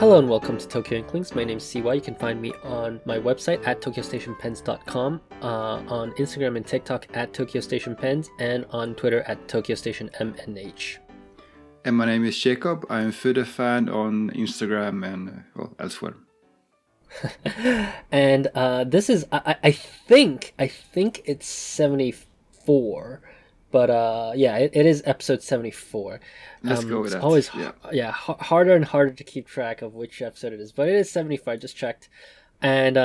Hello and welcome to Tokyo Inklings. My name is CY. You can find me on my website at tokyostationpens.com, on Instagram and TikTok at tokyostationpens, and on Twitter at tokyostationmnh. And my name is Jacob. I'm a food fan on Instagram and elsewhere. And this is, I think it's 74. But it is episode 74. Let's go with that. It's always harder and harder to keep track of which episode it is. But it is 75. I just checked, and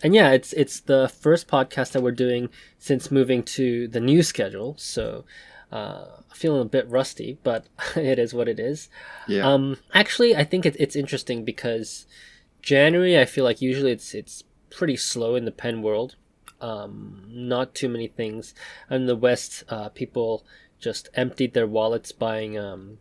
it's the first podcast that we're doing since moving to the new schedule. So feeling a bit rusty, but it is what it is. Yeah. Actually, I think it's interesting because January, I feel like usually it's pretty slow in the pen world. Not too many things. In the West, people just emptied their wallets buying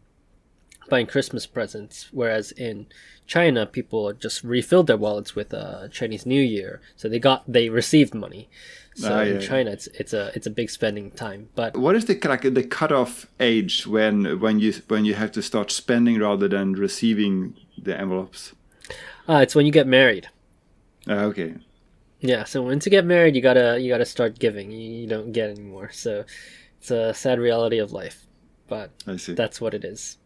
Christmas presents, whereas in China, people just refilled their wallets with Chinese New Year. So they received money. So in China, it's a big spending time. But what is the cutoff age when you have to start spending rather than receiving the envelopes? It's when you get married. Okay. Yeah, so once you get married, you gotta start giving. You don't get anymore. So it's a sad reality of life, but I see. That's what it is.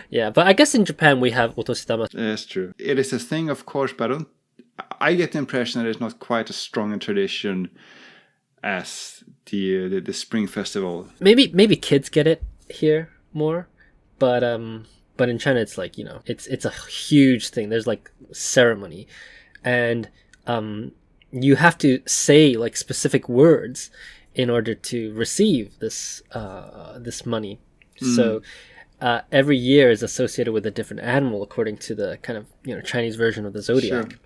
Yeah, but I guess in Japan we have otoshidama. That's true. It is a thing, of course, but I get the impression that it's not quite as strong a tradition as the Spring Festival. Maybe kids get it here more, but in China it's like, it's a huge thing. There's like ceremony, and you have to say like specific words in order to receive this money. So every year is associated with a different animal according to the kind of Chinese version of the zodiac. Sure.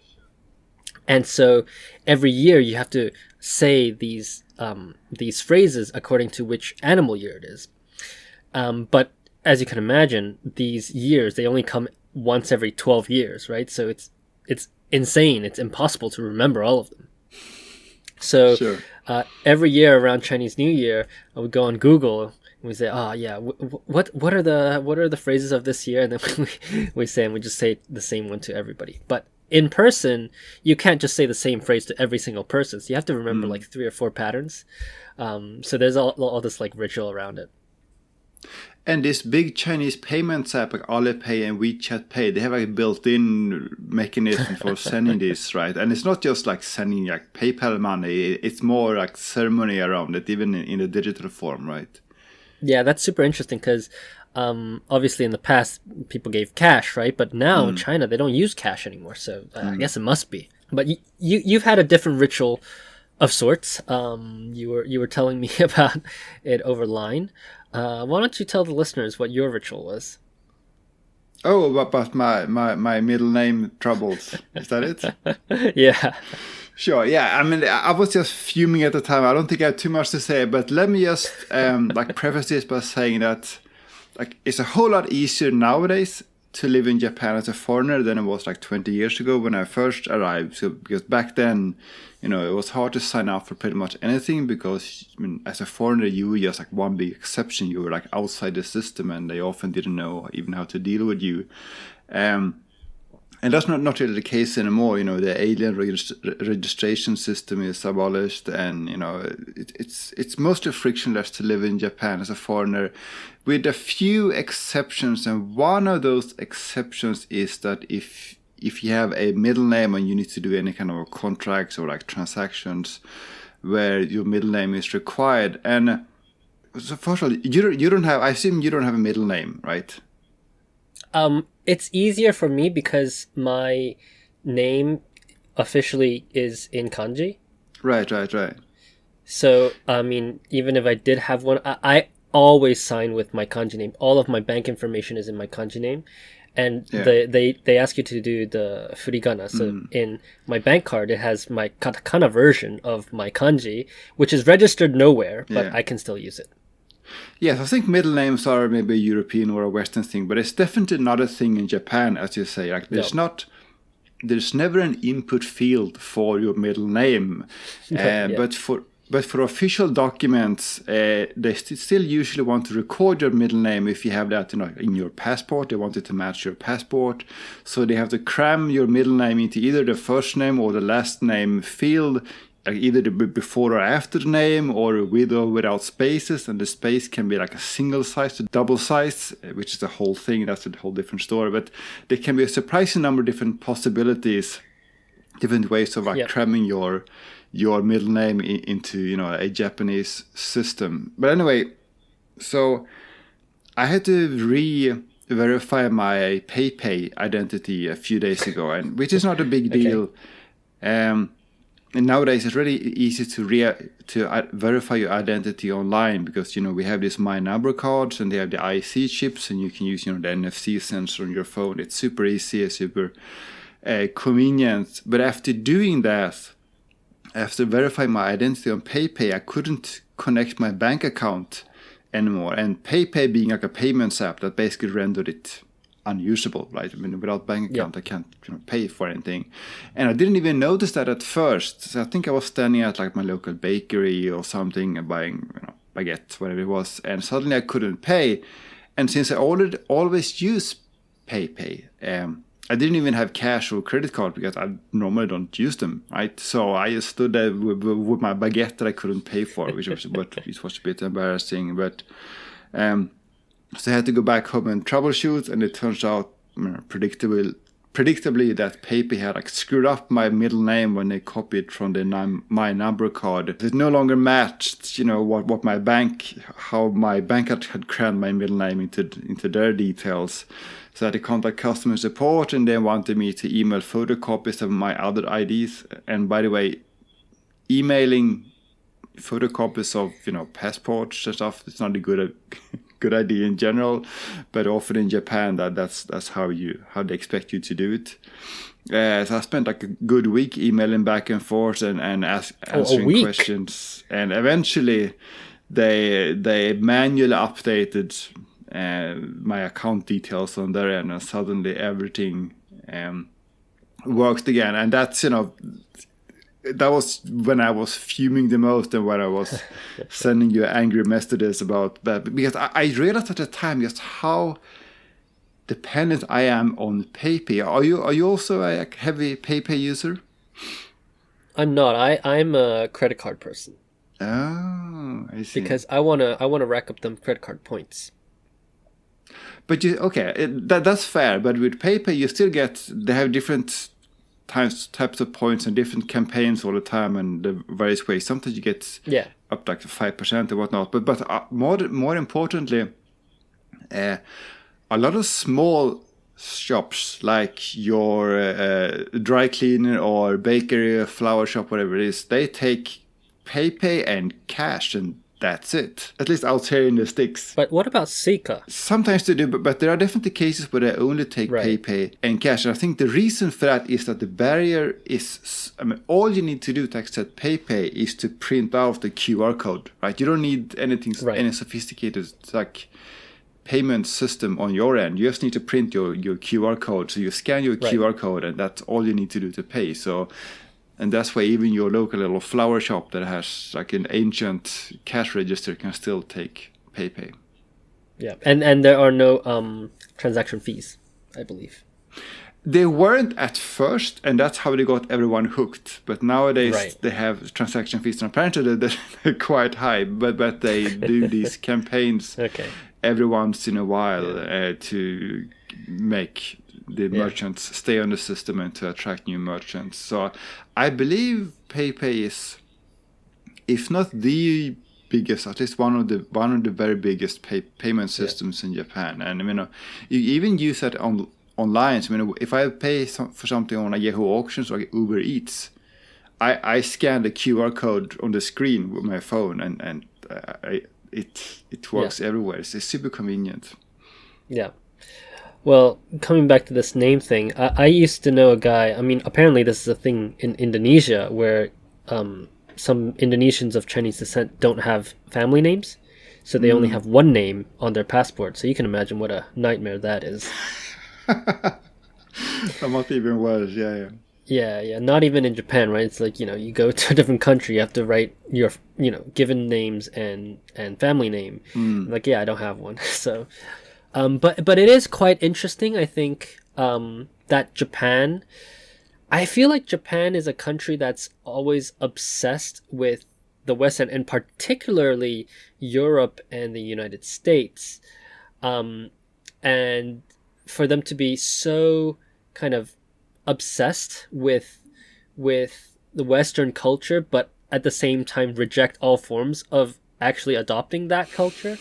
And so every year you have to say these phrases according to which animal year it is. But as you can imagine, these years, they only come once every 12 years, right? So it's insane. It's impossible to remember all of them. So sure. Every year around Chinese New Year, I would go on Google and we say, what are the phrases of this year? And then we just say the same one to everybody. But in person, you can't just say the same phrase to every single person. So you have to remember like 3 or 4 patterns. So there's all this like ritual around it. And this big Chinese payments app like Alipay and WeChat Pay, they have a built-in mechanism for sending this, right? And it's not just like sending like PayPal money, it's more like ceremony around it, even in a digital form, right? Yeah, that's super interesting because obviously in the past, people gave cash, right? But now in China, they don't use cash anymore. So I guess it must be. But you've had a different ritual of sorts. You were telling me about it over line. Why don't you tell the listeners what your ritual was? Oh, about my middle name troubles. Is that it? Yeah. Sure, yeah. I mean, I was just fuming at the time. I don't think I have too much to say, but let me just preface this by saying that it's a whole lot easier nowadays to live in Japan as a foreigner than it was 20 years ago when I first arrived. So because back then, it was hard to sign up for pretty much anything because as a foreigner, you were just one big exception. You were outside the system and they often didn't know even how to deal with you. And that's not really the case anymore. The alien registration system is abolished, and it's mostly frictionless to live in Japan as a foreigner, with a few exceptions. And one of those exceptions is that if you have a middle name and you need to do any kind of contracts or transactions where your middle name is required. And so first of all, you don't have. I assume you don't have a middle name, right? It's easier for me because my name officially is in kanji. Right. So, even if I did have one, I always sign with my kanji name. All of my bank information is in my kanji name. And they ask you to do the furigana. So in my bank card, it has my katakana version of my kanji, which is registered nowhere, but I can still use it. Yes, I think middle names are maybe a European or a Western thing, but it's definitely not a thing in Japan, as you say. There's never an input field for your middle name, but But for official documents, they still usually want to record your middle name if you have that in your passport. They want it to match your passport. So they have to cram your middle name into either the first name or the last name field, either the before or after the name, or with or without spaces. And the space can be like a single size to double size, which is the whole thing. That's a whole different story. But there can be a surprising number of different possibilities, different ways of cramming your middle name into a Japanese system. But anyway, so I had to re-verify my PayPay identity a few days ago, and which is not a big deal. And nowadays it's really easy to verify your identity online, because we have these My Number cards and they have the IC chips, and you can use the NFC sensor on your phone. It's super easy, super convenient. But after doing that, after verifying my identity on PayPay, I couldn't connect my bank account anymore. And PayPay being like a payments app, that basically rendered it unusable, right? I mean, without bank account, I can't pay for anything. And I didn't even notice that at first. So I think I was standing at like my local bakery or something and buying baguette, whatever it was. And suddenly I couldn't pay. And since I always use PayPay, I didn't even have cash or credit card because I normally don't use them, right? So I just stood there with my baguette that I couldn't pay for, which was a bit embarrassing. But so I had to go back home and troubleshoot, and it turns out predictably that PayPay had like screwed up my middle name when they copied from the My Number card. It no longer matched, what how my bank had crammed my middle name into their details. So I had to contact customer support, and they wanted me to email photocopies of my other IDs. And by the way, emailing photocopies of passports and stuff, it's not a good idea in general, but often in Japan that's how they expect you to do it. So I spent like a good week emailing back and forth and answering questions, and eventually they manually updated my account details on their end, and suddenly everything worked again. And that's that was when I was fuming the most, and when I was sending you angry messages about that, because I realized at the time just how dependent I am on PayPay. Are you also a heavy PayPay user? I'm not. I'm a credit card person. Oh, I see. Because I wanna rack up them credit card points. But that's fair. But with PayPay, you still they have different types of points and different campaigns all the time, and the various ways. Sometimes you get up to like 5% or whatnot. But more importantly, a lot of small shops like your dry cleaner or bakery or flower shop, whatever it is, they take PayPay and cash, and that's it. At least out here in the sticks. But what about Seika? Sometimes they do, but there are definitely cases where they only take PayPay and cash. And I think the reason for that is that the barrier is, all you need to do to accept PayPay is to print out the QR code, right? You don't need any sophisticated like payment system on your end. You just need to print your QR code. So you scan your QR code, and that's all you need to do to pay. So. And that's why even your local little flower shop that has like an ancient cash register can still take PayPay. Yeah, and there are no transaction fees, I believe. They weren't at first, and that's how they got everyone hooked. But nowadays they have transaction fees, and apparently they're quite high. But they do these campaigns every once in a while to make the merchants stay on the system and to attract new merchants. So I believe PayPay is, if not the biggest, at least one of the very biggest payment systems in Japan. And you even use that online. So, if I pay for something on a Yahoo Auctions or Uber Eats, I scan the QR code on the screen with my phone, and it works everywhere. It's super convenient. Yeah. Well, coming back to this name thing, I used to know a guy. Apparently this is a thing in Indonesia where some Indonesians of Chinese descent don't have family names, so they only have one name on their passport. So you can imagine what a nightmare that is. That must be even worse, yeah. Yeah. Not even in Japan, right? It's like, you go to a different country, you have to write your, given names and family name. Like, yeah, I don't have one. So, but it is quite interesting, I think, that Japan. I feel like Japan is a country that's always obsessed with the West and particularly Europe and the United States. And for them to be so kind of obsessed with the Western culture, but at the same time reject all forms of actually adopting that culture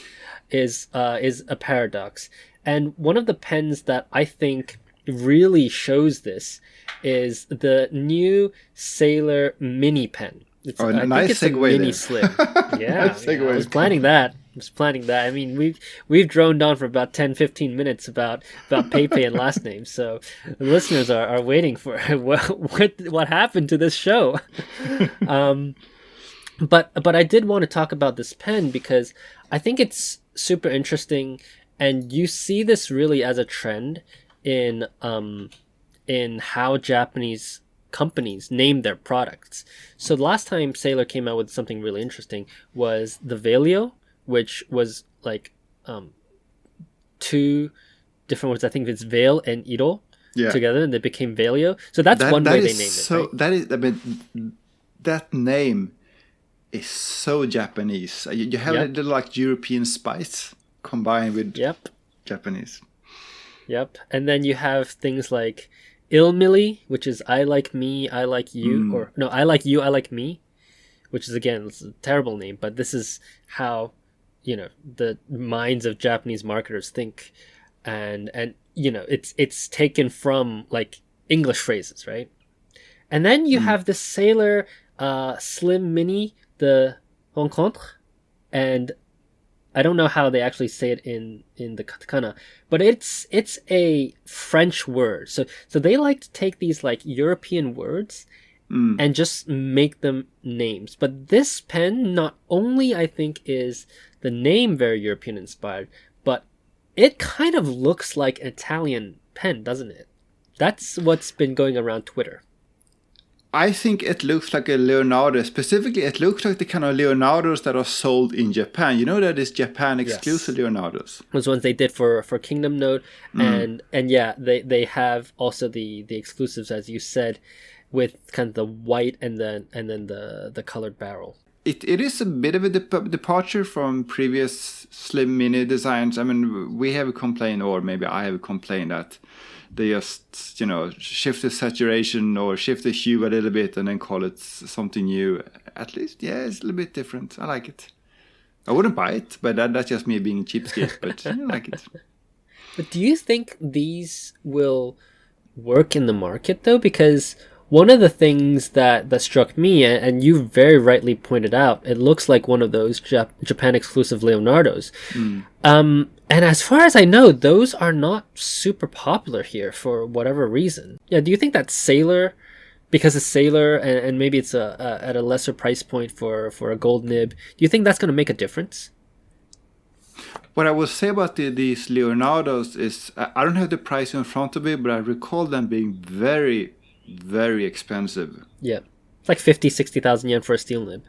is a paradox. And one of the pens that I think really shows this is the new Sailor mini pen. Oh, I nice think it's a segue mini there. slim. Yeah, Nice segue. I was planning that. I mean, we've droned on for about 10-15 minutes about Pepe and last names. So the listeners are waiting for what happened to this show. But I did want to talk about this pen because I think it's super interesting, and you see this really as a trend in how Japanese companies name their products. So the last time Sailor came out with something really interesting was the Velio, which was like two different words. I think it's Veil and Iro together, and they became Velio. So that's one way they named it. Right? That is, I mean, that name is so Japanese. You have a little like European spice combined with Japanese. Yep. And then you have things like Ilmili, which is I like me, I like you, or no, I like you, I like me, which is again, it's a terrible name, but this is how, the minds of Japanese marketers think. And it's taken from like English phrases, right? And then you have the Sailor Slim Mini, the Rencontre, and I don't know how they actually say it in the katakana, but it's a French word. So they like to take these like European words and just make them names. But this pen not only I think is the name very European inspired, but it kind of looks like an Italian pen, doesn't it? That's what's been going around Twitter. I think it looks like a Leonardo. Specifically, it looks like the kind of Leonardos that are sold in Japan. You know that is Japan exclusive Leonardos. Those ones they did for Kingdom Note, and yeah, they have also the exclusives, as you said, with kind of the white and then the colored barrel. It is a bit of a departure from previous Slim Mini designs. I mean, we have complained, or maybe I have complained that they just, shift the saturation or shift the hue a little bit and then call it something new. At least, it's a little bit different. I like it. I wouldn't buy it, but that's just me being a cheapskate, but I like it. But do you think these will work in the market, though? Because one of the things that struck me, and you very rightly pointed out, it looks like one of those Japan exclusive Leonardos. And as far as I know, those are not super popular here for whatever reason. Yeah, do you think that Sailor, because it's Sailor and maybe it's at a lesser price point for a gold nib, do you think that's going to make a difference? What I will say about these Leonardos is, I don't have the price in front of me, but I recall them being very, very expensive. Yeah, it's like 50,000-60,000 yen for a steel nib.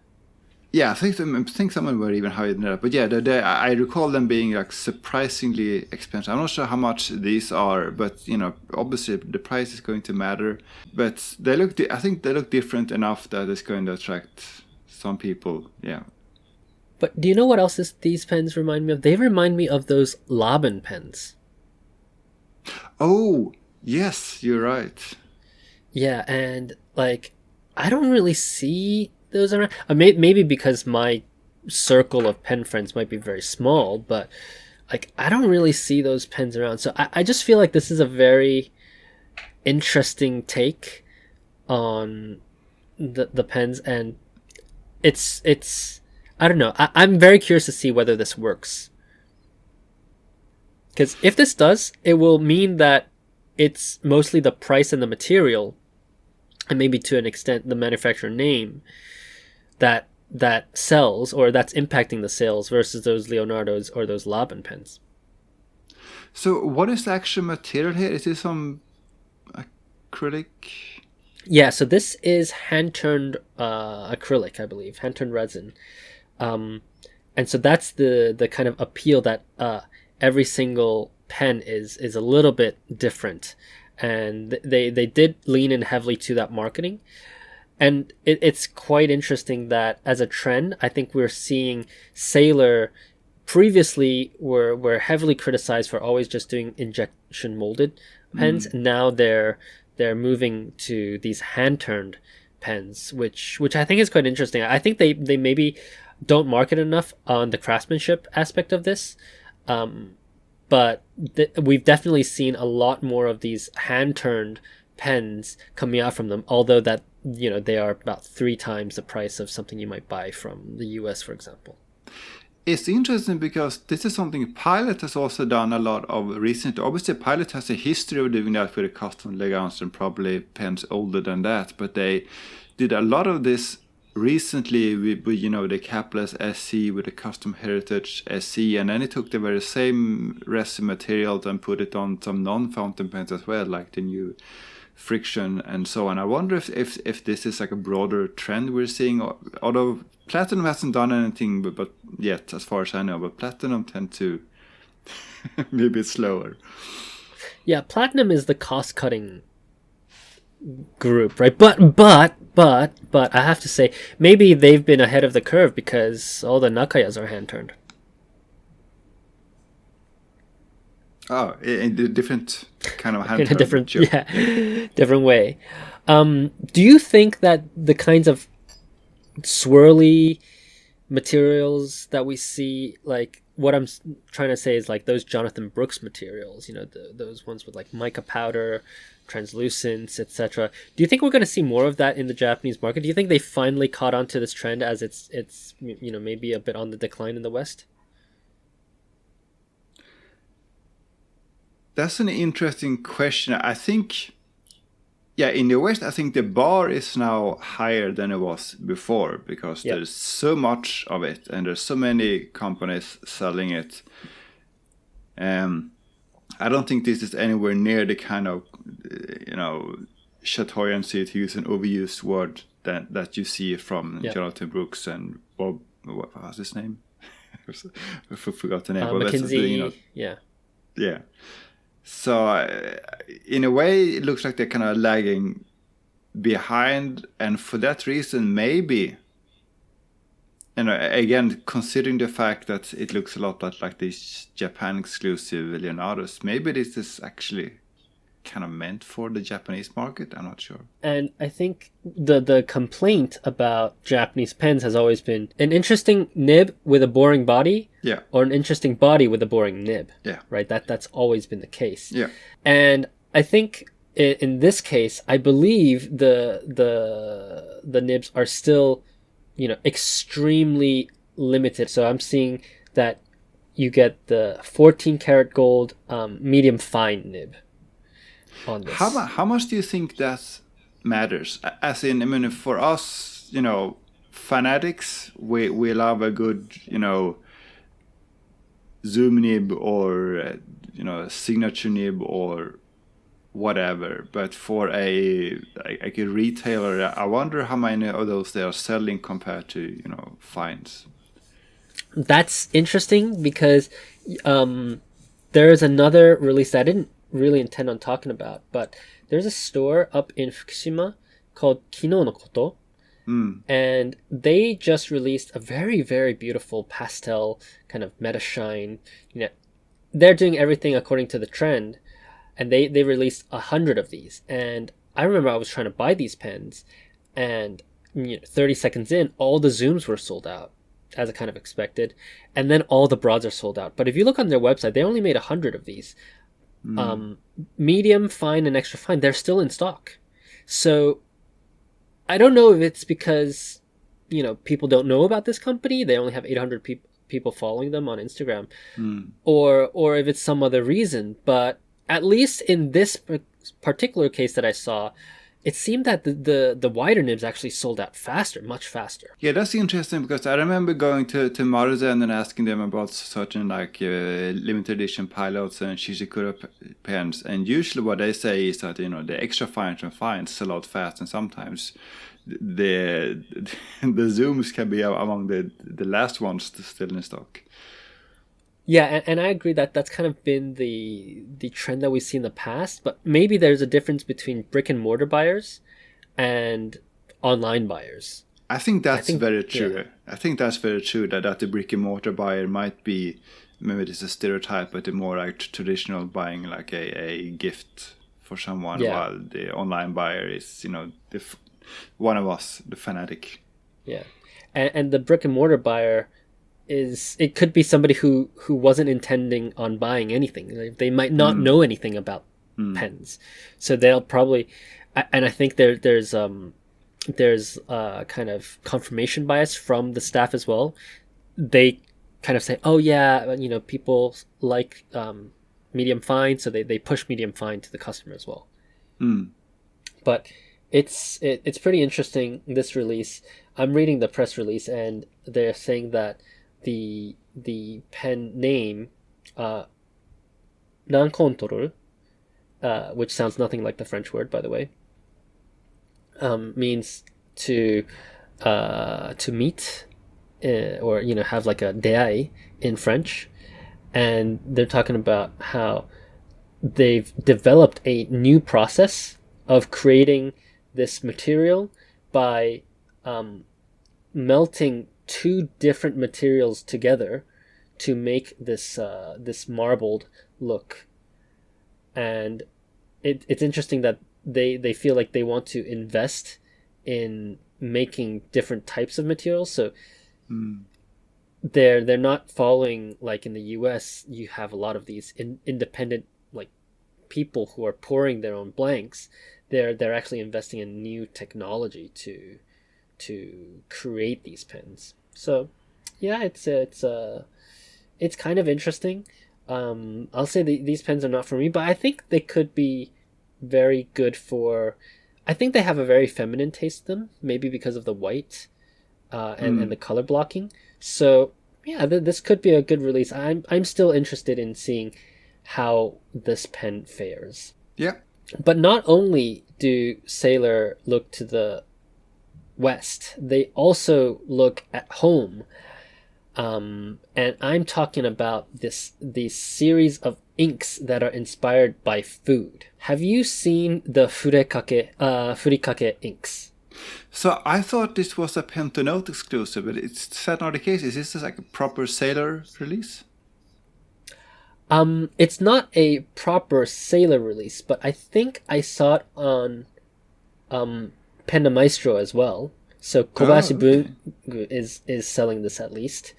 Yeah, I think some of them were even higher than that. But yeah, I recall them being like surprisingly expensive. I'm not sure how much these are, but obviously the price is going to matter. But I think they look different enough that it's going to attract some people. Yeah. But do you know what else these pens remind me of? They remind me of those Laban pens. Oh, yes, you're right. Yeah, and like I don't really see those around. Maybe because my circle of pen friends might be very small, but like I don't really see those pens around. So I just feel like this is a very interesting take on the pens, and it's I don't know. I'm very curious to see whether this works. Because if this does, it will mean that it's mostly the price and the material, and maybe to an extent the manufacturer name, that sells or that's impacting the sales versus those Leonardos or those Laban pens. So what is the actual material here? Is this some acrylic? Yeah, so this is hand-turned acrylic, I believe, hand-turned resin. And so that's the kind of appeal that every single pen is a little bit different. And they did lean in heavily to that marketing. And it's quite interesting that as a trend, I think we're seeing Sailor previously were heavily criticized for always just doing injection molded pens. Now they're moving to these hand turned pens, which I think is quite interesting. I think they maybe don't market enough on the craftsmanship aspect of this, but we've definitely seen a lot more of these hand turned pens coming out from them. Although that they are about 3 times the price of something you might buy from the US, for example. It's interesting because this is something Pilot has also done a lot of recently. Obviously, Pilot has a history of doing that with a custom elegance and probably pens older than that. But they did a lot of this recently with the capless SC with the custom heritage SC, and then it took the very same resin material and put it on some non-fountain pens as well, like the new friction and so on. I wonder if this is like a broader trend we're seeing, although Platinum hasn't done anything but yet, as far as I know, but Platinum tend to be a bit slower. Yeah, Platinum is the cost-cutting group, right? But I have to say, maybe they've been ahead of the curve because all the Nakayas are hand-turned. Oh, in a different kind of hand In a different, different way. Do you think that the kinds of swirly materials that we see, like what I'm trying to say is like those Jonathan Brooks materials, those ones with like mica powder, translucence, etc. Do you think we're going to see more of that in the Japanese market? Do you think they finally caught on to this trend as it's maybe a bit on the decline in the West? That's an interesting question. I think, in the West, I think the bar is now higher than it was before because there's so much of it and there's so many companies selling it. I don't think this is anywhere near the kind of, chatoyancy, to use an overused word, that you see from Jonathan Brooks and Bob, what was his name? I forgot the name. McKinsey, Yeah. So in a way, it looks like they're kind of lagging behind, and for that reason, maybe, again, considering the fact that it looks a lot like these Japan-exclusive Leonardos, maybe this is actually kind of meant for the Japanese market. I'm not sure. And I think the complaint about Japanese pens has always been an interesting nib with a boring body, or an interesting body with a boring nib. Right. That's always been the case. And I think in this case, I believe the nibs are still, extremely limited. So I'm seeing that you get the 14 karat gold medium fine nib on this. How much do you think that matters? As in, I mean, for us, fanatics, we love a good, zoom nib or, signature nib or whatever. But for a retailer, I wonder how many of those they are selling compared to, fines. That's interesting because there is another release that I didn't really intend on talking about, but there's a store up in Fukushima called Kino no Koto, and they just released a very, very beautiful pastel kind of meta shine. They're doing everything according to the trend, and they released 100 of these. And I remember I was trying to buy these pens, and 30 seconds in, all the zooms were sold out, as I kind of expected, and then all the broads are sold out. But if you look on their website, they only made 100 of these. Medium, fine, and extra fine, they're still in stock. So I don't know if it's because people don't know about this company, they only have 800 people following them on Instagram, or if it's some other reason. But at least in this particular case that I saw, it seemed that the wider nibs actually sold out faster, much faster. Yeah, that's interesting because I remember going to Maruzen and asking them about certain like limited edition pilots and Shishikura pens, and usually what they say is that the extra fines and fines sell out fast, and sometimes the the zooms can be among the last ones still in stock. Yeah, and I agree that that's kind of been the trend that we see in the past, but maybe there's a difference between brick and mortar buyers and online buyers. I think that's very true. Yeah. I think that's very true that the brick and mortar buyer might be, maybe it's a stereotype, but the more like traditional buying like a gift for someone, while the online buyer is, one of us, the fanatic. Yeah. And the brick and mortar buyer it could be somebody who wasn't intending on buying anything. They might not know anything about pens, so they'll probably, and I think there's kind of confirmation bias from the staff as well. They kind of say, oh yeah, people like medium fine, so they push medium fine to the customer as well. But it's pretty interesting, this release. I'm reading the press release, and they're saying that the pen name Rencontre, which sounds nothing like the French word, by the way, means to meet, or have like a déai in French. And they're talking about how they've developed a new process of creating this material by melting two different materials together to make this marbled look. And it's interesting that they feel like they want to invest in making different types of materials. So they're not following, like in the US, you have a lot of these independent like people who are pouring their own blanks. They're actually investing in new technology to create these pens. So yeah, it's kind of interesting. I'll say these pens are not for me, but I think they could be very good for, I think they have a very feminine taste to them, maybe because of the white and the color blocking. So yeah, this could be a good release. I'm still interested in seeing how this pen fares. Yeah. But not only do Sailor look to the West, they also look at home. And I'm talking about these series of inks that are inspired by food. Have you seen the furikake inks? So I thought this was a Pentanote exclusive, but it's not the case. Is this like a proper Sailor release? It's not a proper Sailor release, but I think I saw it on Panda Maestro as well. So Kobayashi Bungu is selling this, at least.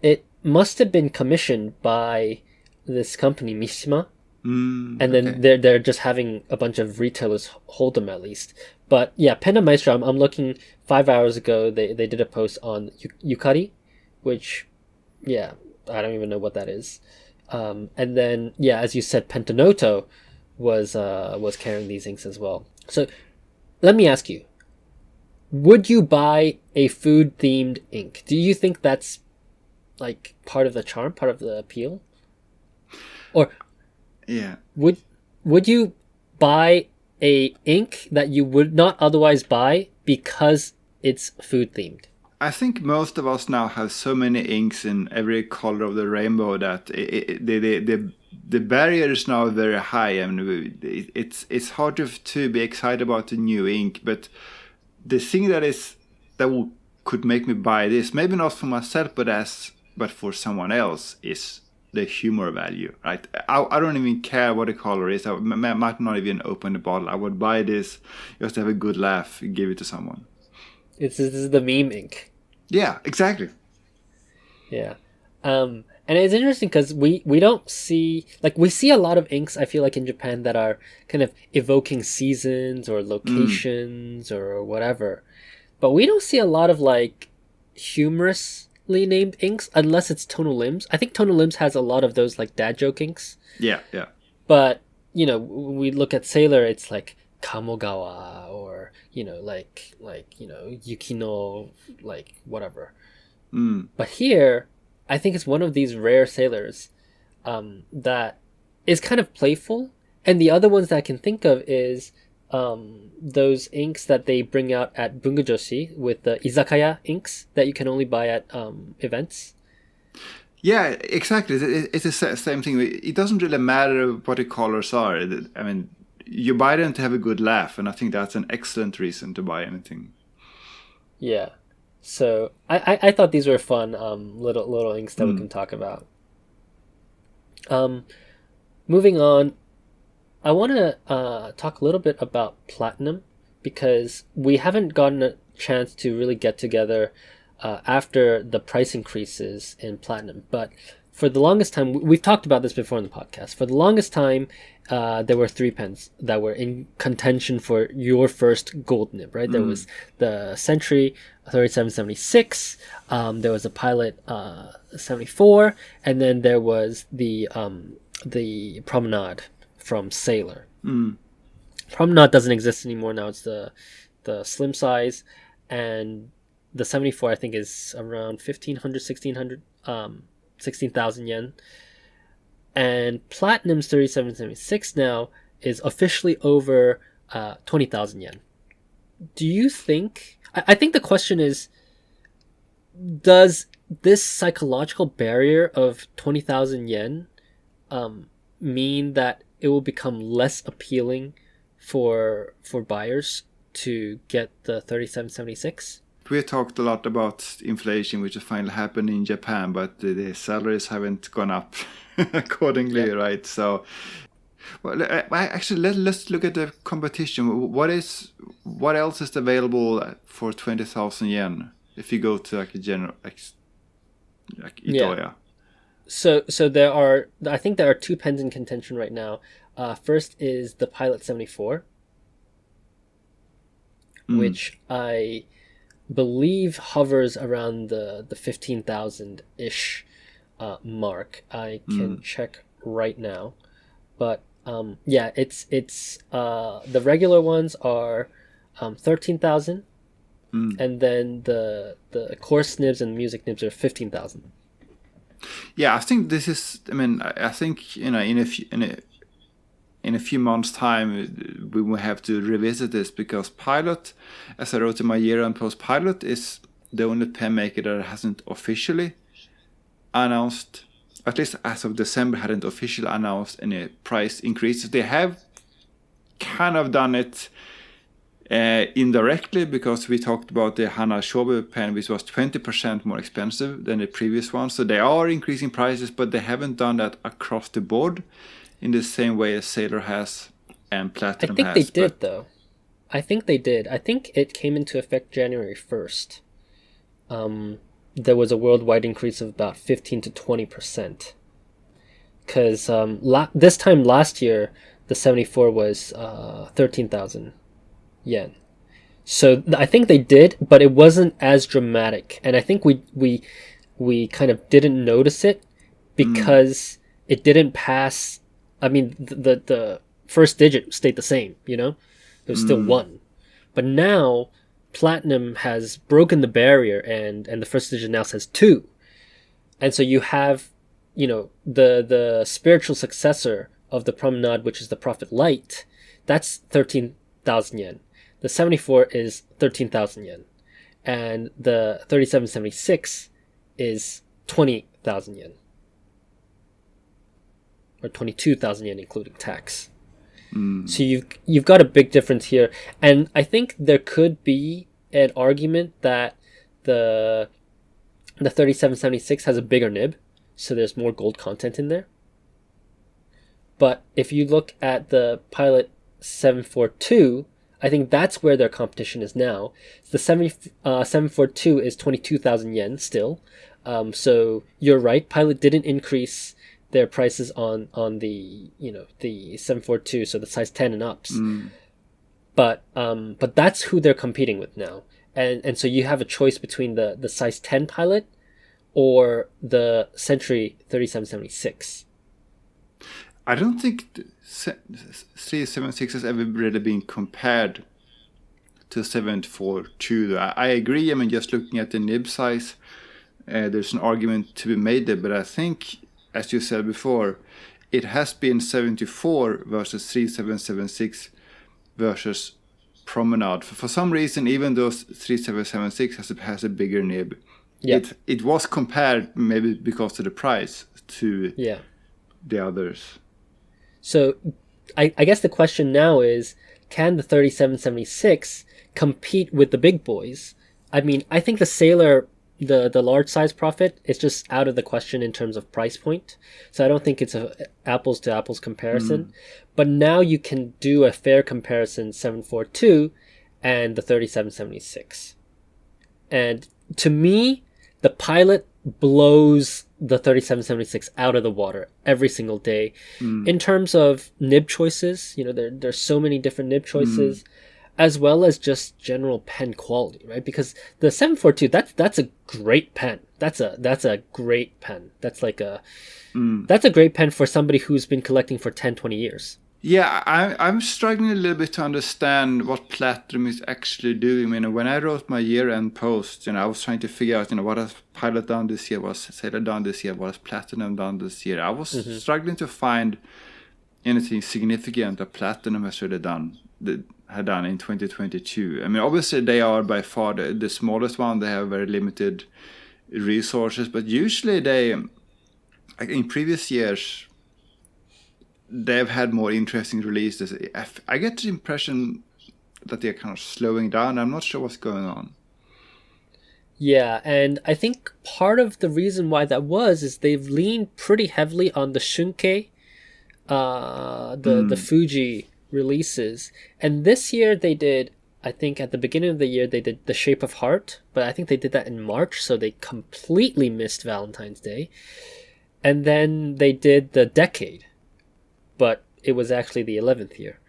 It must have been commissioned by this company Mishima, and then they're just having a bunch of retailers hold them, at least. But yeah, Panda Maestro, I'm looking 5 hours ago. They did a post on Yukari, which, yeah, I don't even know what that is. And then yeah, as you said, Pentanoto was carrying these inks as well. So let me ask you, would you buy a food themed ink? Do you think that's like part of the charm, part of the appeal? Or yeah, would you buy a ink that you would not otherwise buy because it's food themed? I think most of us now have so many inks in every color of the rainbow that the barrier is now very high. I mean, it's hard to be excited about the new ink, but the thing that could make me buy this, maybe not for myself, but for someone else, is the humor value, right? I don't even care what the color is. I might not even open the bottle. I would buy this just to have a good laugh and give it to someone. This is the meme ink. Yeah, exactly. Yeah. And it's interesting because we don't see, like, we see a lot of inks, I feel like, in Japan that are kind of evoking seasons or locations or whatever. But we don't see a lot of, like, humorously named inks unless it's Tonal Limbs. I think Tonal Limbs has a lot of those, like, dad joke inks. Yeah, yeah. But, we look at Sailor, it's like Kamogawa, or Yukino, like whatever. But here, I think it's one of these rare sailors that is kind of playful. And the other ones that I can think of is those inks that they bring out at Bungajoshi with the izakaya inks that you can only buy at events. Yeah, exactly. It's the same thing. It doesn't really matter what the colors are. I mean, you buy them to have a good laugh, and I think that's an excellent reason to buy anything. Yeah. So I thought these were fun little inks that we can talk about. Moving on, I want to talk a little bit about platinum, because we haven't gotten a chance to really get together after the price increases in platinum. But for the longest time, we've talked about this before in the podcast. For the longest time, there were 3 pens that were in contention for your first gold nib, right? There was the Century 3776, there was a Pilot 74, and then there was the Promenade from Sailor. Promenade doesn't exist anymore now. It's the slim size, and the 74 I think is around 1,500, 1,600, 16,000 yen. And Platinum's 3776 now is officially over 20,000 yen. Do you think... I think the question is, does this psychological barrier of 20,000 yen mean that it will become less appealing for buyers to get the 3776? We talked a lot about inflation, which has finally happened in Japan, but the salaries haven't gone up accordingly, right? So, well, actually, let's look at the competition. What else is available for 20,000 yen if you go to like a general like Itoya? Yeah. So I think there are 2 pens in contention right now. First is the Pilot 74, which I believe hovers around the 15,000-ish mark. I can check right now, but yeah, it's the regular ones are 13,000, and then the course nibs and music nibs are 15,000. Yeah, I think this is. I mean, I think in a few months' time we will have to revisit this, because Pilot, as I wrote in my year-end post, Pilot is the only pen maker that hasn't officially announced, at least as of December, hadn't officially announced any price increases. They have kind of done it indirectly, because we talked about the Hana Shobe pen, which was 20% more expensive than the previous one. So they are increasing prices, but they haven't done that across the board in the same way as Sailor has and Platinum has. I think they did, though. I think they did. I think it came into effect January 1st. There was a worldwide increase of about 15 to 20%. Because this time last year, the 74 was 13,000 yen. So I think they did, but it wasn't as dramatic. And I think we kind of didn't notice it because it didn't pass. I mean, the first digit stayed the same, you know? It was still 1. But now Platinum has broken the barrier, and the first digit now says 2. And so you have, you know, the spiritual successor of the Promenade, which is the Prophet Light, that's 13,000 yen. The 74 is 13,000 yen. And the 3776 is 20,000 yen. Or 22,000 yen including tax. So you've got a big difference here. And I think there could be an argument that the 3776 has a bigger nib, so there's more gold content in there. But if you look at the Pilot 742, I think that's where their competition is now. The 742 is 22,000 yen still. So you're right, Pilot didn't increase their prices on the, you know, the 742, so the size 10 and ups. But that's who they're competing with now. And so you have a choice between the size 10 Pilot or the Century 3776. I don't think 376 has ever really been compared to 742. I agree. I mean, just looking at the nib size, there's an argument to be made there. But I think, as you said before, it has been 74 versus 3776 versus Promenade. For some reason, even though 3776 has a bigger nib, it was compared, maybe because of the price, to the others. So I guess the question now is, can the 3776 compete with the big boys? I mean, I think the Sailor, the large size Prophet, is just out of the question in terms of price point. So I don't think it's a apples to apples comparison. But now you can do a fair comparison, 742 and the 3776. And to me, the Pilot blows the 3776 out of the water every single day. In terms of nib choices, you know, there's so many different nib choices, as well as just general pen quality, right? Because the 742, that's a great pen. That's a great pen. That's like that's a great pen for somebody who's been collecting for 10, 20 years. Yeah, I'm struggling a little bit to understand what Platinum is actually doing. You know, when I wrote my year-end post, you know, I was trying to figure out, you know, what has Pilot done this year, what has Sailor done this year, what has Platinum done this year. I was struggling to find anything significant that Platinum has really done in 2022. I mean, obviously they are by far the smallest one. They have very limited resources, but usually they, like in previous years, they've had more interesting releases. I get the impression that they're kind of slowing down. I'm not sure what's going on. Yeah, and I think part of the reason why that is they've leaned pretty heavily on the Shunkei, the Fuji releases. And this year they did, I think at the beginning of the year, they did The Shape of Heart, but I think they did that in March, so they completely missed Valentine's Day. And then they did The Decade, but it was actually the 11th year.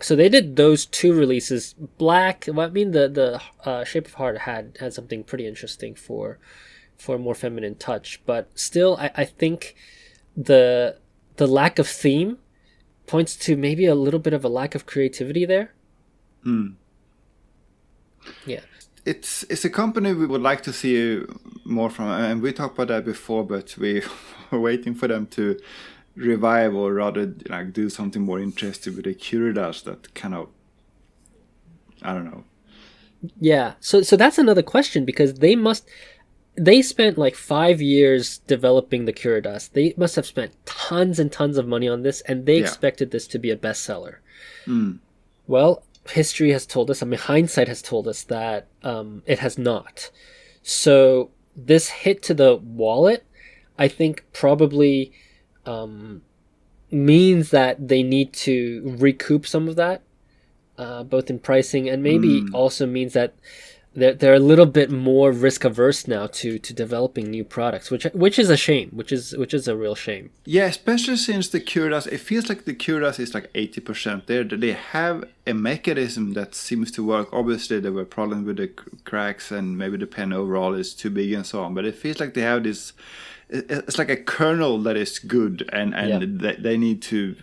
So they did those two releases. Black, well, I mean, the Shape of Heart had something pretty interesting for a more feminine touch, but still, I think the lack of theme points to maybe a little bit of a lack of creativity there. Yeah. It's a company we would like to see more from, and we talked about that before, but we were waiting for them to revive, or rather like do something more interesting with the Curidas that kind of, I don't know. Yeah, so that's another question, because they spent like 5 years developing the Curidas. They must have spent tons and tons of money on this, and they expected this to be a bestseller. Well, history has told us, I mean, hindsight has told us that it has not. So this hit to the wallet, I think, probably means that they need to recoup some of that, both in pricing, and maybe also means that they're a little bit more risk averse now to developing new products, which is a shame, which is a real shame. Yeah, especially since the Curidas, it feels like the Curidas is like 80% there. They have a mechanism that seems to work. Obviously, there were problems with the cracks, and maybe the pen overall is too big and so on. But it feels like they have this. It's like a kernel that is good, and they need to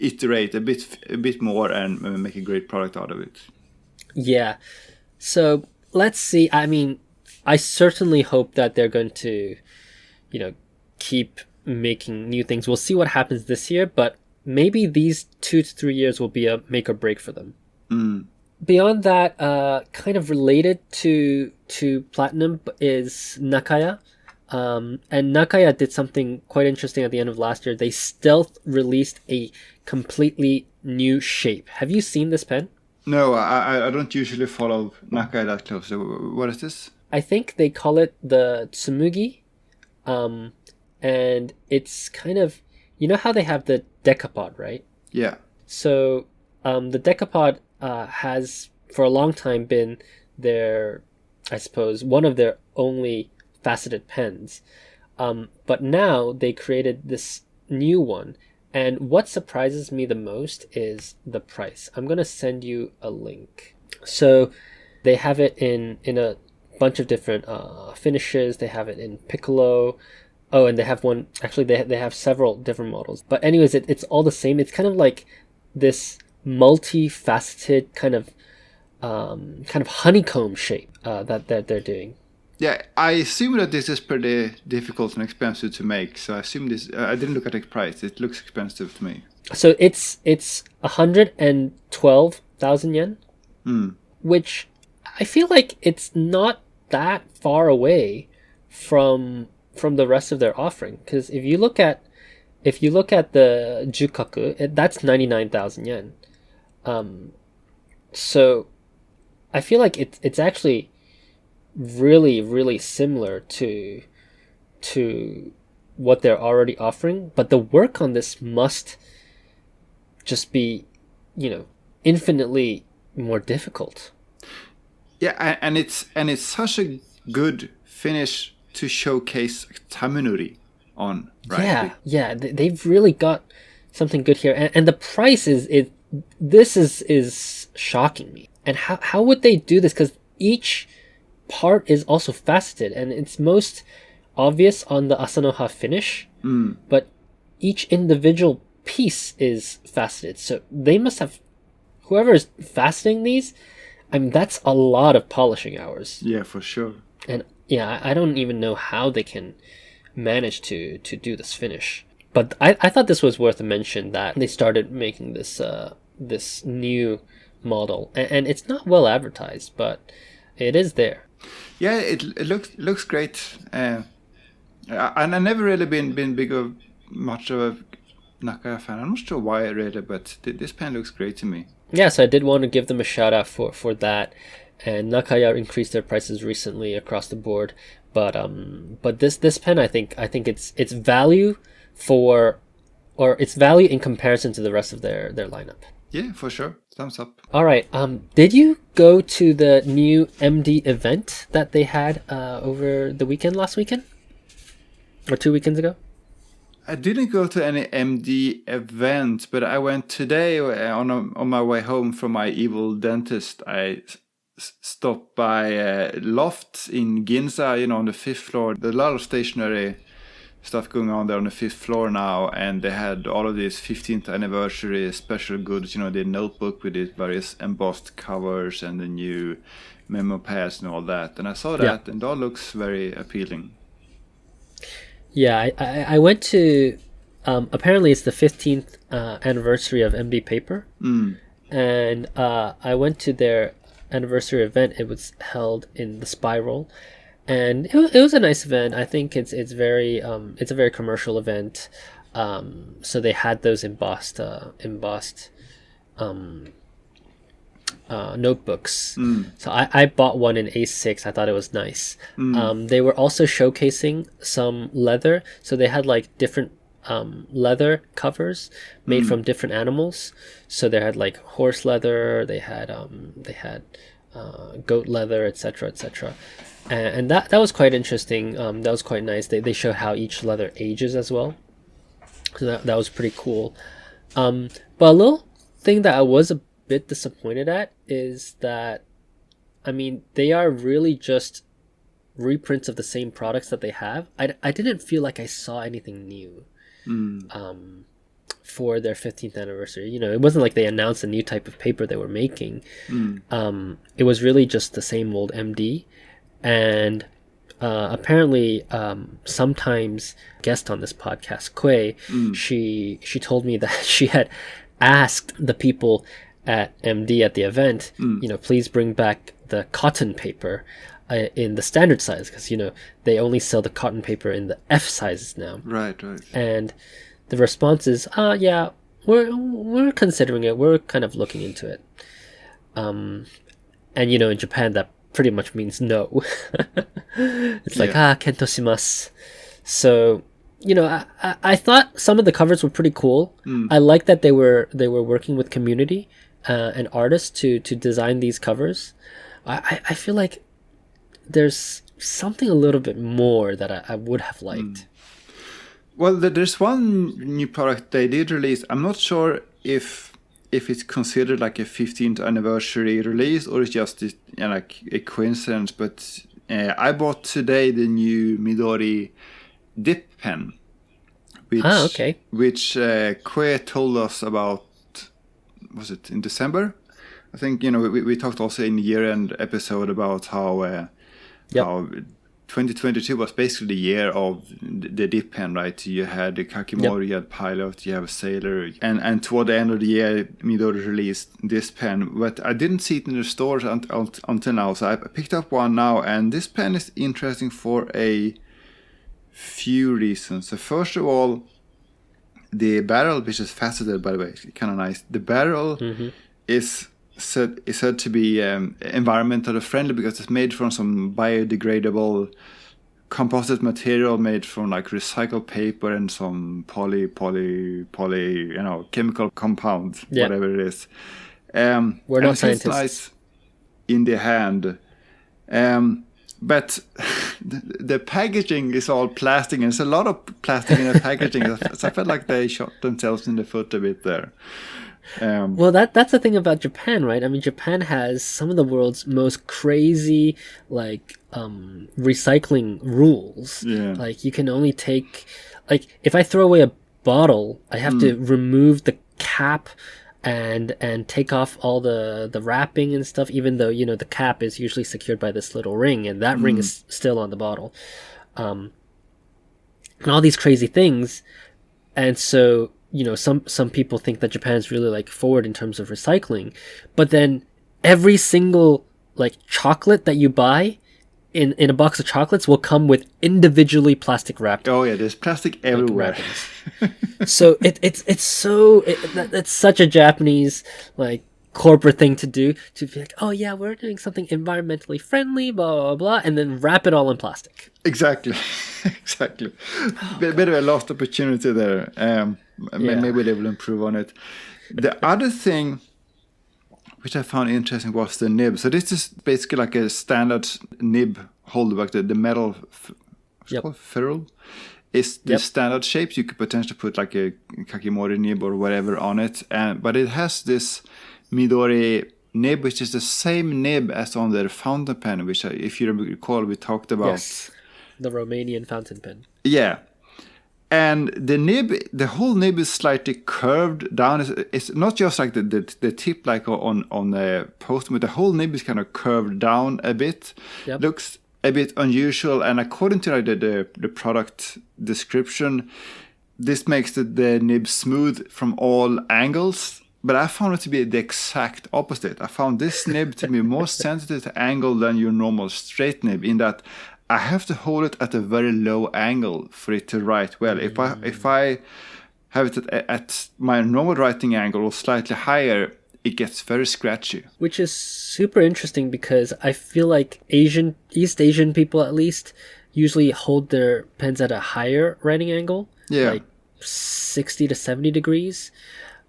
iterate a bit more and make a great product out of it. Yeah. So let's see. I mean, I certainly hope that they're going to, keep making new things. We'll see what happens this year, but maybe these 2 to 3 years will be a make or break for them. Beyond that, kind of related to Platinum is Nakaya. And Nakaya did something quite interesting at the end of last year. They stealth released a completely new shape. Have you seen this pen? No, I don't usually follow Nakaya that closely. What is this? I think they call it the Tsumugi. And it's kind of, you know how they have the decapod, right? Yeah. So the decapod has for a long time been their, I suppose, one of their only faceted pens. But now they created this new one. And what surprises me the most is the price. I'm going to send you a link. So they have it in a bunch of different finishes. They have it in piccolo, Oh, and they have one. Actually, they have several different models. But anyways, it's all the same. It's kind of like this multifaceted kind of honeycomb shape that they're doing. Yeah, I assume that this is pretty difficult and expensive to make. So I assume this. I didn't look at the price. It looks expensive to me. So it's 112,000 yen, which I feel like it's not that far away from the rest of their offering. Because if you look at the Jukaku, that's 99,000 yen. So I feel like it's actually really, really similar to what they're already offering, but the work on this must just be, infinitely more difficult. Yeah, and it's such a good finish to showcase Tamunuri on, right? Yeah, they've really got something good here, and the price is shocking me. And how would they do this? Because each part is also faceted, and it's most obvious on the Asanoha finish, but each individual piece is faceted. So they must have, whoever is faceting these, I mean, that's a lot of polishing hours. Yeah, for sure. And yeah, I don't even know how they can manage to do this finish. But I thought this was worth a mention that they started making this this new model, and it's not well advertised, but it is there. Yeah, it looks great. And I never really been much of a Nakaya fan. I'm not sure why really, but this pen looks great to me. Yeah, so I did want to give them a shout out for that. And Nakaya increased their prices recently across the board, but this pen I think it's value it's value in comparison to the rest of their lineup. Yeah, for sure. Thumbs up. All right. Did you go to the new MD event that they had over the weekend last weekend or 2 weekends ago? I didn't go to any MD event, but I went today on my way home from my evil dentist. I stopped by Loft in Ginza, on the 5th floor. There's a lot of stationery stuff going on there on the 5th floor now, and they had all of these 15th anniversary special goods, the notebook with these various embossed covers and the new memo pads and all that. And I saw that, and it all looks very appealing. Yeah, I went to, apparently it's the 15th anniversary of MD Paper, and I went to their anniversary event. It was held in the Spiral, and it was a nice event. I think it's a very commercial event. So they had those embossed notebooks. So I bought one in A6. I thought it was nice. They were also showcasing some leather, so they had like different leather covers made from different animals. So they had like horse leather, they had goat leather, etc., and that was quite interesting. That was quite nice. They showed how each leather ages as well, so that was pretty cool. But a little thing that I was a bit disappointed at is that, I mean, they are really just reprints of the same products that they have. I didn't feel like I saw anything new for their 15th anniversary. It wasn't like they announced a new type of paper they were making. It was really just the same old MD. And apparently, sometimes guest on this podcast, Quay, she told me that she had asked the people at MD at the event, please bring back the cotton paper in the standard size, because they only sell the cotton paper in the F sizes now. Right. And the response is, yeah, we're considering it. We're kind of looking into it. And in Japan that pretty much means no. It's like kento shimasu. So I thought some of the covers were pretty cool. I like that they were working with community and artists to design these covers. I feel like there's something a little bit more that I would have liked. Well, there's one new product they did release. I'm not sure if it's considered like a 15th anniversary release or it's just like a coincidence, but I bought today the new Midori dip pen, which okay. which Kue told us about. Was it in December? I think we talked also in the year-end episode about how 2022 was basically the year of the dip pen, right? You had the Kakimori, you had Pilot, you have Sailor, and toward the end of the year, Midori released this pen. But I didn't see it in the stores until now, so I picked up one now, and this pen is interesting for a few reasons. So first of all, the barrel, which is faceted, by the way, kind of nice. The barrel is said to be environmentally friendly because it's made from some biodegradable composite material made from like recycled paper and some poly, chemical compound, whatever it is. We're not scientists. It's nice in the hand. But the packaging is all plastic, and there's a lot of plastic in the packaging. So I felt like they shot themselves in the foot a bit there. Well, that's the thing about Japan, right? I mean, Japan has some of the world's most crazy, like, recycling rules. Yeah. Like, you can only take, like, if I throw away a bottle, I have to remove the cap and take off all the wrapping and stuff, even though, the cap is usually secured by this little ring, and that ring is still on the bottle. And all these crazy things. And so, some people think that Japan is really like forward in terms of recycling, but then every single like chocolate that you buy in a box of chocolates will come with individually plastic wrapped. Oh yeah, there's plastic everywhere. So it's such a Japanese like corporate thing to do, to be like, oh yeah, we're doing something environmentally friendly, blah blah blah, and then wrap it all in plastic. Exactly. Bit of a lost opportunity there. Maybe they will improve on it. The other thing which I found interesting was the nib. So this is basically like a standard nib holder, like the metal ferrule is the standard shape. You could potentially put like a Kakimori nib or whatever on it, but it has this Midori nib, which is the same nib as on their fountain pen, which if you recall we talked about. Yes, the Romanian fountain pen. Yeah. And the whole nib is slightly curved down. It's not just like the tip like on the post, but the whole nib is kind of curved down a bit. Yep. Looks a bit unusual, and according to like the product description, this makes the nib smooth from all angles. But I found it to be the exact opposite. I found this nib to be more sensitive to angle than your normal straight nib, in that I have to hold it at a very low angle for it to write well. If I have it at my normal writing angle or slightly higher, it gets very scratchy. Which is super interesting because I feel like East Asian people at least usually hold their pens at a higher writing angle, like 60 to 70 degrees.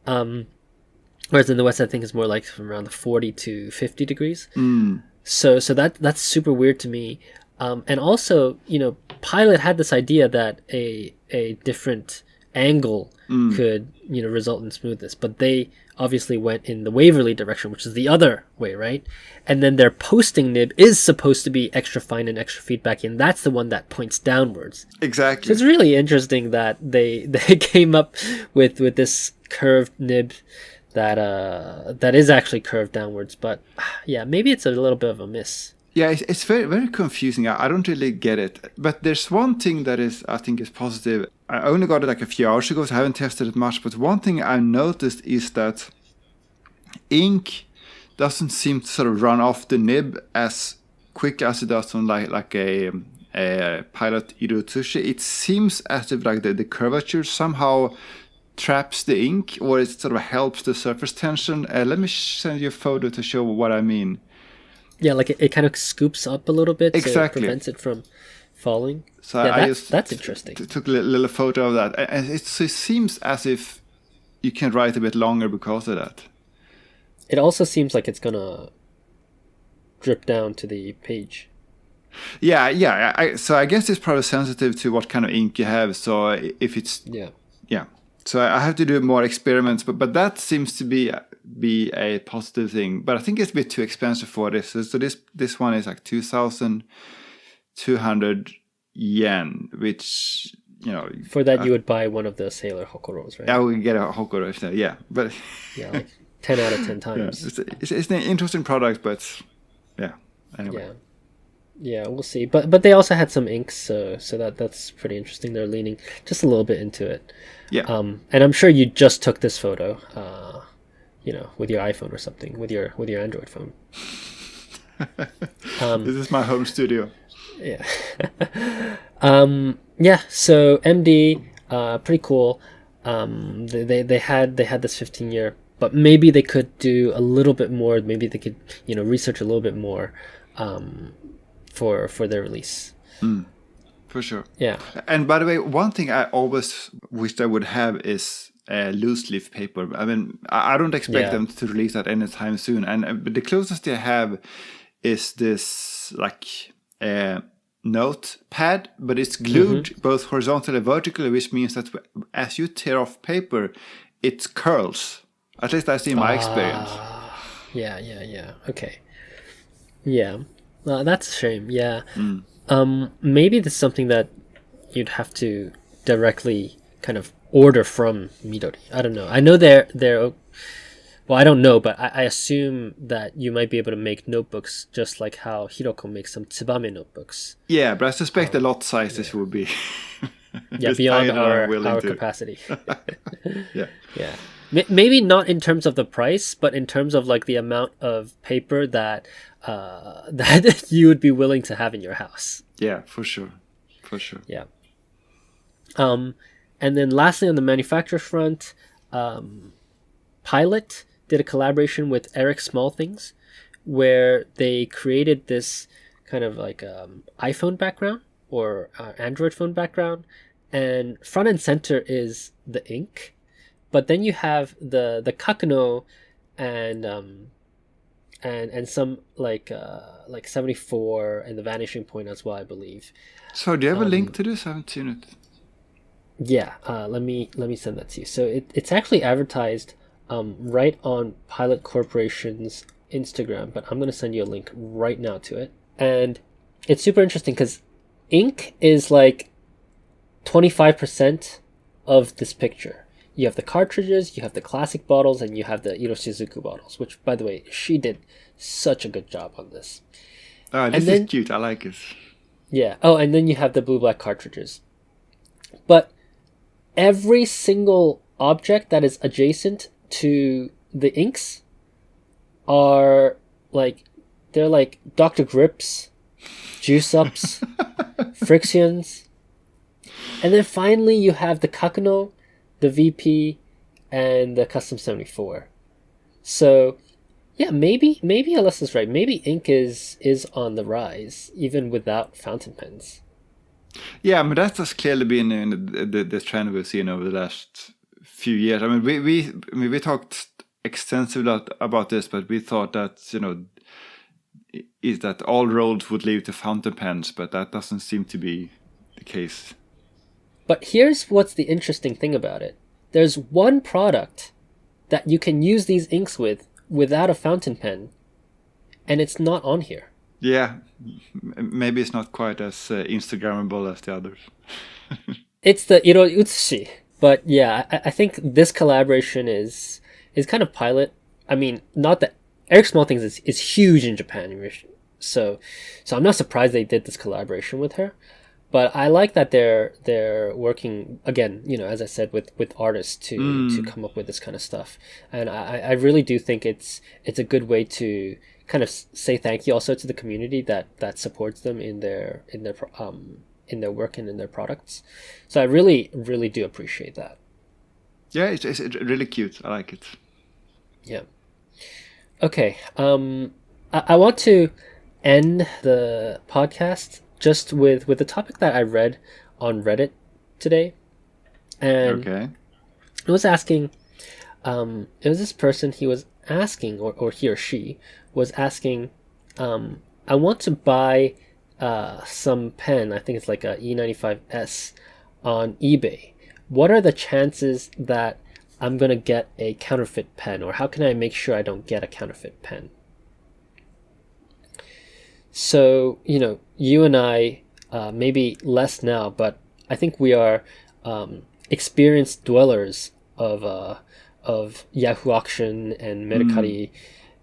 Whereas in the West, I think it's more like from around the 40 to 50 degrees. So that's super weird to me. And also, Pilot had this idea that a different angle could, result in smoothness, but they obviously went in the Waverly direction, which is the other way, right? And then their posting nib is supposed to be extra fine and extra feedback, and that's the one that points downwards. Exactly. So it's really interesting that they came up with this curved nib that is actually curved downwards, but yeah, maybe it's a little bit of a miss. Yeah, it's very, very confusing. I don't really get it. But there's one thing that I think is positive. I only got it like a few hours ago, so I haven't tested it much. But one thing I noticed is that ink doesn't seem to sort of run off the nib as quick as it does on like a Pilot Irotsushi. It seems as if like the curvature somehow traps the ink, or it sort of helps the surface tension. Let me send you a photo to show what I mean. Yeah, like it kind of scoops up a little bit, so it prevents it from falling. So yeah, that's interesting. Took a little photo of that. And it seems as if you can write a bit longer because of that. It also seems like it's gonna drip down to the page. Yeah. So I guess it's probably sensitive to what kind of ink you have. So if it's yeah. So I have to do more experiments, but that seems to be a positive thing. But I think it's a bit too expensive for this. So this one is like 2,200 yen, which, you know... For that, you would buy one of the Sailor Hokoros, right? I would get a Hokoro instead, yeah. But yeah, like 10 out of 10 times. Yeah, it's an interesting product, but yeah, anyway. Yeah, we'll see. But they also had some inks, so that's pretty interesting. They're leaning just a little bit into it. Yeah. And I'm sure you just took this photo, with your iPhone or something, with your Android phone. This is my home studio. Yeah. Yeah. So MD, pretty cool. They had this 15-year, but maybe they could do a little bit more. Maybe they could research a little bit more, for their release. For sure. Yeah. And by the way, one thing I always wished I would have is loose leaf paper. I mean, I don't expect them to release that anytime soon. And the closest they have is this like notepad, but it's glued both horizontally and vertically, which means that as you tear off paper, it curls. At least that's in my experience. Yeah. Okay. Yeah. That's a shame. Yeah. Maybe this is something that you'd have to directly kind of order from Midori. I don't know. I know they're well, I don't know, but I assume that you might be able to make notebooks just like how Hiroko makes some Tsubame notebooks. Yeah, but I suspect the lot sizes would be beyond our capacity. Yeah. Maybe not in terms of the price, but in terms of like the amount of paper that that you would be willing to have in your house. Yeah, for sure. Yeah. And then lastly, on the manufacturer front, Pilot did a collaboration with Eric Smallthings, where they created this kind of like iPhone background or Android phone background, and front and center is the ink, but then you have the Kakuno and some like 74 and the vanishing point as well, I believe. So do you have a link to this? I haven't seen it. Yeah, let me send that to you. So it's actually advertised right on Pilot Corporation's Instagram, but I'm going to send you a link right now to it. And it's super interesting because ink is like 25% of this picture. You have the cartridges, you have the classic bottles, and you have the Iroshizuku bottles, which, by the way, she did such a good job on this. This is cute. I like it. Yeah. Oh, and then you have the blue-black cartridges. But every single object that is adjacent to the inks are like, they're like Dr. Grips, Juice Ups, Frictions. And then finally you have the Kakuno, the VP, and the Custom 74. So yeah, maybe Alyssa's right. Maybe ink is on the rise, even without fountain pens. Yeah, I mean that has clearly been in the trend we've seen over the last few years. I mean, we talked extensively about this, but we thought that is that all roads would lead to fountain pens, but that doesn't seem to be the case. But here's what's the interesting thing about it. There's one product that you can use these inks with without a fountain pen, and it's not on here. Yeah, maybe it's not quite as Instagrammable as the others. It's the Utsushi. But yeah, I think this collaboration is kind of Pilot. I mean, not that Eric Smallthings is huge in Japan, so I'm not surprised they did this collaboration with her. But I like that they're working again, as I said, with artists to come up with this kind of stuff, and I really do think it's a good way to kind of say thank you also to the community that supports them in their work and in their products. So I really, really do appreciate that. Yeah, it's really cute. I like it. Yeah. Okay. I want to end the podcast just with the topic that I read on Reddit today. And it was asking, it was this person, he was asking, or he or she was asking, I want to buy some pen, I think it's like a E95S on eBay. What are the chances that I'm going to get a counterfeit pen, or how can I make sure I don't get a counterfeit pen? So, you and I maybe less now, but I think we are experienced dwellers of Yahoo Auction and Mercari,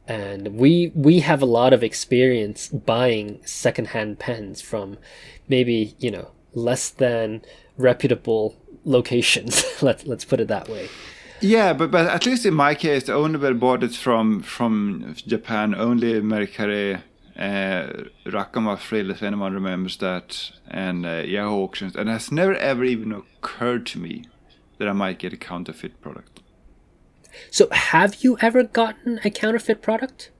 and we have a lot of experience buying secondhand pens from maybe less than reputable locations. Let's put it that way. Yeah, but at least in my case, I only bought it from Japan, only Mercari, Rakama Frill, if anyone remembers that, and Yahoo Auctions, and it has never ever even occurred to me that I might get a counterfeit product. So have you ever gotten a counterfeit product?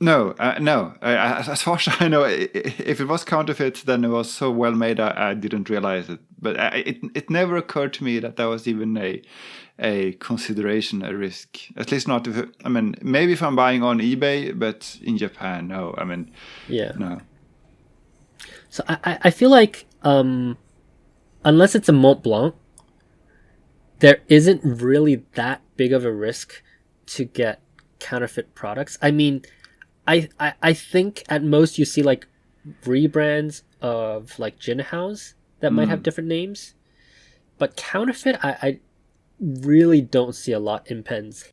No, no. As far as I know, if it was counterfeit, then it was so well made I didn't realize it. But it never occurred to me that was even a consideration, a risk. At least not if maybe if I'm buying on eBay, but in Japan, no. No. So I feel like unless it's a Mont Blanc, there isn't really that big of a risk to get counterfeit products. I mean, I think at most you see like rebrands of like gin house that might have different names, but counterfeit I really don't see a lot in pens.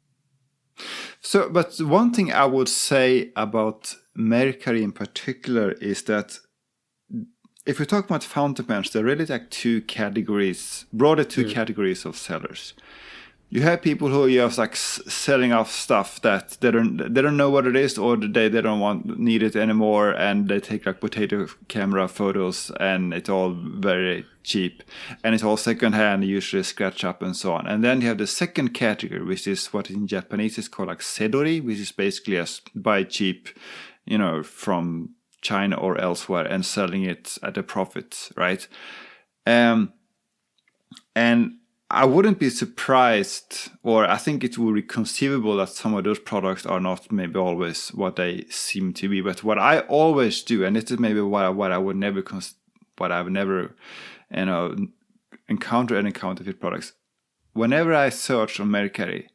So, but one thing I would say about Mercari in particular is that if we talk about fountain pens, there are really like broader two categories of sellers. You have people who are just like selling off stuff that they don't know what it is, or they don't need it anymore, and they take like potato camera photos, and it's all very cheap, and it's all secondhand, usually scratch up and so on. And then you have the second category, which is what in Japanese is called like sedori, which is basically just buy cheap, from China or elsewhere and selling it at a profit, right? And I wouldn't be surprised, or I think it would be conceivable that some of those products are not maybe always what they seem to be. But what I always do, and this is maybe what I would never, what I've never, encountered any counterfeit products. Whenever I search on Mercari,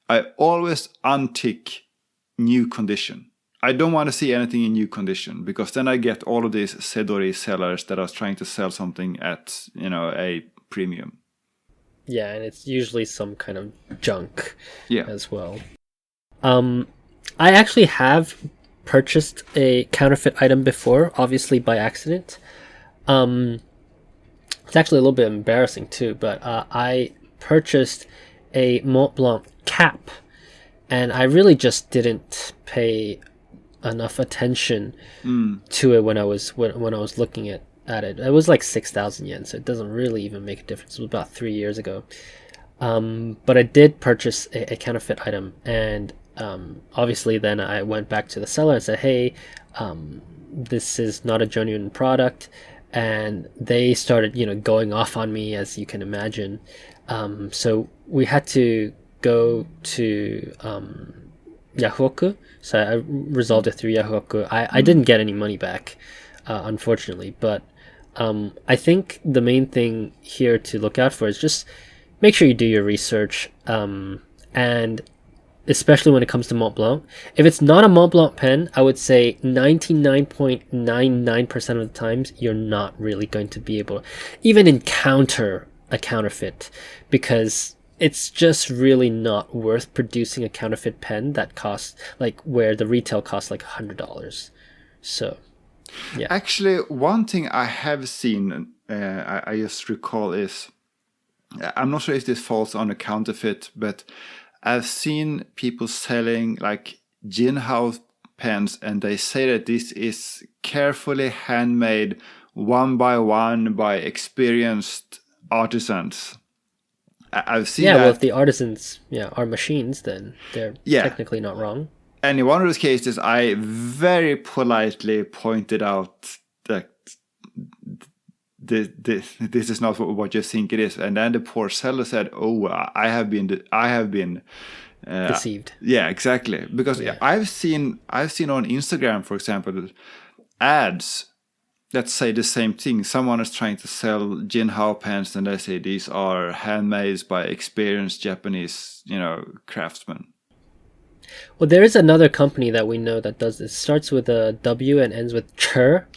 I always untick new condition. I don't want to see anything in new condition, because then I get all of these sedori sellers that are trying to sell something at a premium. Yeah, and it's usually some kind of junk as well. I actually have purchased a counterfeit item before, obviously by accident. It's actually a little bit embarrassing too, but I purchased a Mont Blanc cap, and I really just didn't pay enough attention to it when I was looking at it. It was like 6,000 yen, so it doesn't really even make a difference. It was about 3 years ago. But I did purchase a counterfeit item, and obviously then I went back to the seller and said, hey, this is not a genuine product, and they started going off on me, as you can imagine. So we had to go to Yahoo. So I resolved it through Yahoo. I didn't get any money back, unfortunately, but I think the main thing here to look out for is just make sure you do your research, and especially when it comes to Mont Blanc. If it's not a Mont Blanc pen, I would say 99.99% of the times you're not really going to be able to even encounter a counterfeit, because it's just really not worth producing a counterfeit pen that costs where the retail costs like $100. So yeah. Actually, one thing I have seen, I just recall, is, I'm not sure if this falls on a counterfeit, but I've seen people selling like gin house pens, and they say that this is carefully handmade one by one by experienced artisans. I've seen that. Well, if the artisans are machines, then they're technically not wrong. And in one of those cases, I very politely pointed out that this is not what you think it is. And then the poor seller said, "Oh, I have been deceived." Yeah, exactly. Because I've seen on Instagram, for example, ads that say the same thing. Someone is trying to sell Jinhao pens, and they say these are handmade by experienced Japanese, craftsmen. Well, there is another company that we know that does this. Starts with a W and ends with chur.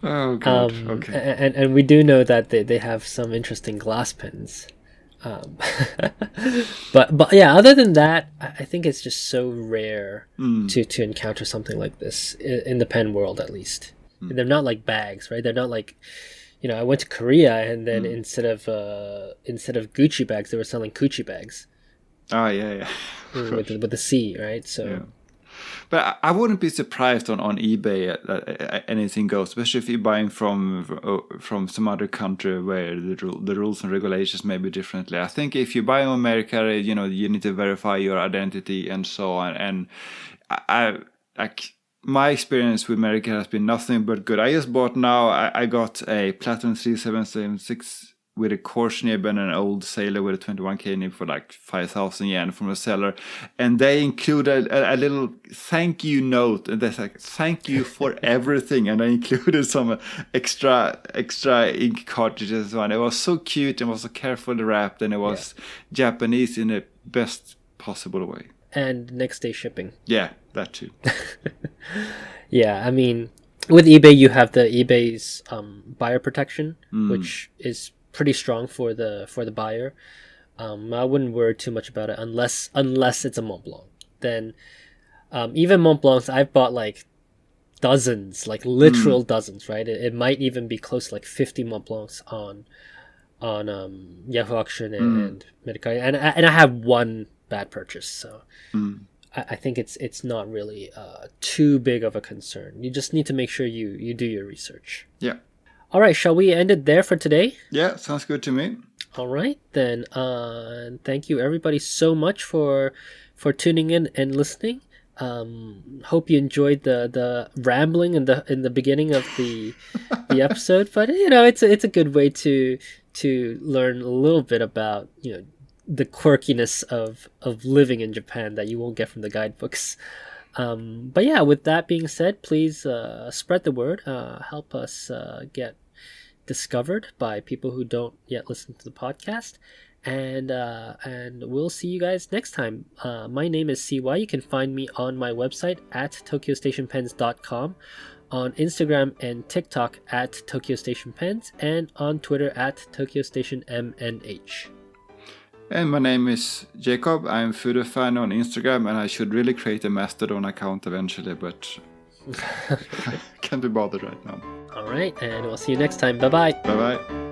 Oh god. Okay. And we do know that they have some interesting glass pens. But yeah, other than that, I think it's just so rare to encounter something like this in the pen world, at least. They're not like bags, right? They're not like, I went to Korea, and then instead of Gucci bags, they were selling Gucci bags. Oh yeah. with the C, right? So. Yeah. But I wouldn't be surprised on eBay that anything goes, especially if you're buying from some other country where the rules and regulations may be differently. I think if you buy in America, you need to verify your identity and so on. And I my experience with America has been nothing but good. I just bought now. I got a Platinum 3776 with a coarse nib and an old Sailor with a 21K nib for like 5,000 yen from a seller, and they included a little thank you note, and that's like thank you for everything, and I included some extra ink cartridges. One, it was so cute and was so carefully wrapped, and it was Japanese in the best possible way. And next day shipping. Yeah, that too. Yeah, I mean, with eBay you have the eBay's buyer protection, which is pretty strong for the buyer. I wouldn't worry too much about it unless it's a Mont Blanc. Then even Mont Blancs, I've bought like dozens, like literal dozens, right? It might even be close to like 50 Mont Blancs on Yahoo Auction and Mercari, and I have one bad purchase, so I think it's not really too big of a concern. You just need to make sure you do your research. Yeah. All right, shall we end it there for today? Yeah, sounds good to me. All right, then. Thank you, everybody, so much for tuning in and listening. Hope you enjoyed the rambling in the beginning of the episode, but it's a good way to learn a little bit about the quirkiness of living in Japan that you won't get from the guidebooks. But yeah, with that being said, please spread the word. Help us get discovered by people who don't yet listen to the podcast. And we'll see you guys next time. My name is CY. You can find me on my website at tokyostationpens.com, on Instagram and TikTok at tokyostationpens, and on Twitter at tokyostationmnh. And my name is Jacob. I'm Fudofan on Instagram, and I should really create a Mastodon account eventually, but can't be bothered right now. All right, and we'll see you next time. Bye-bye. Bye-bye.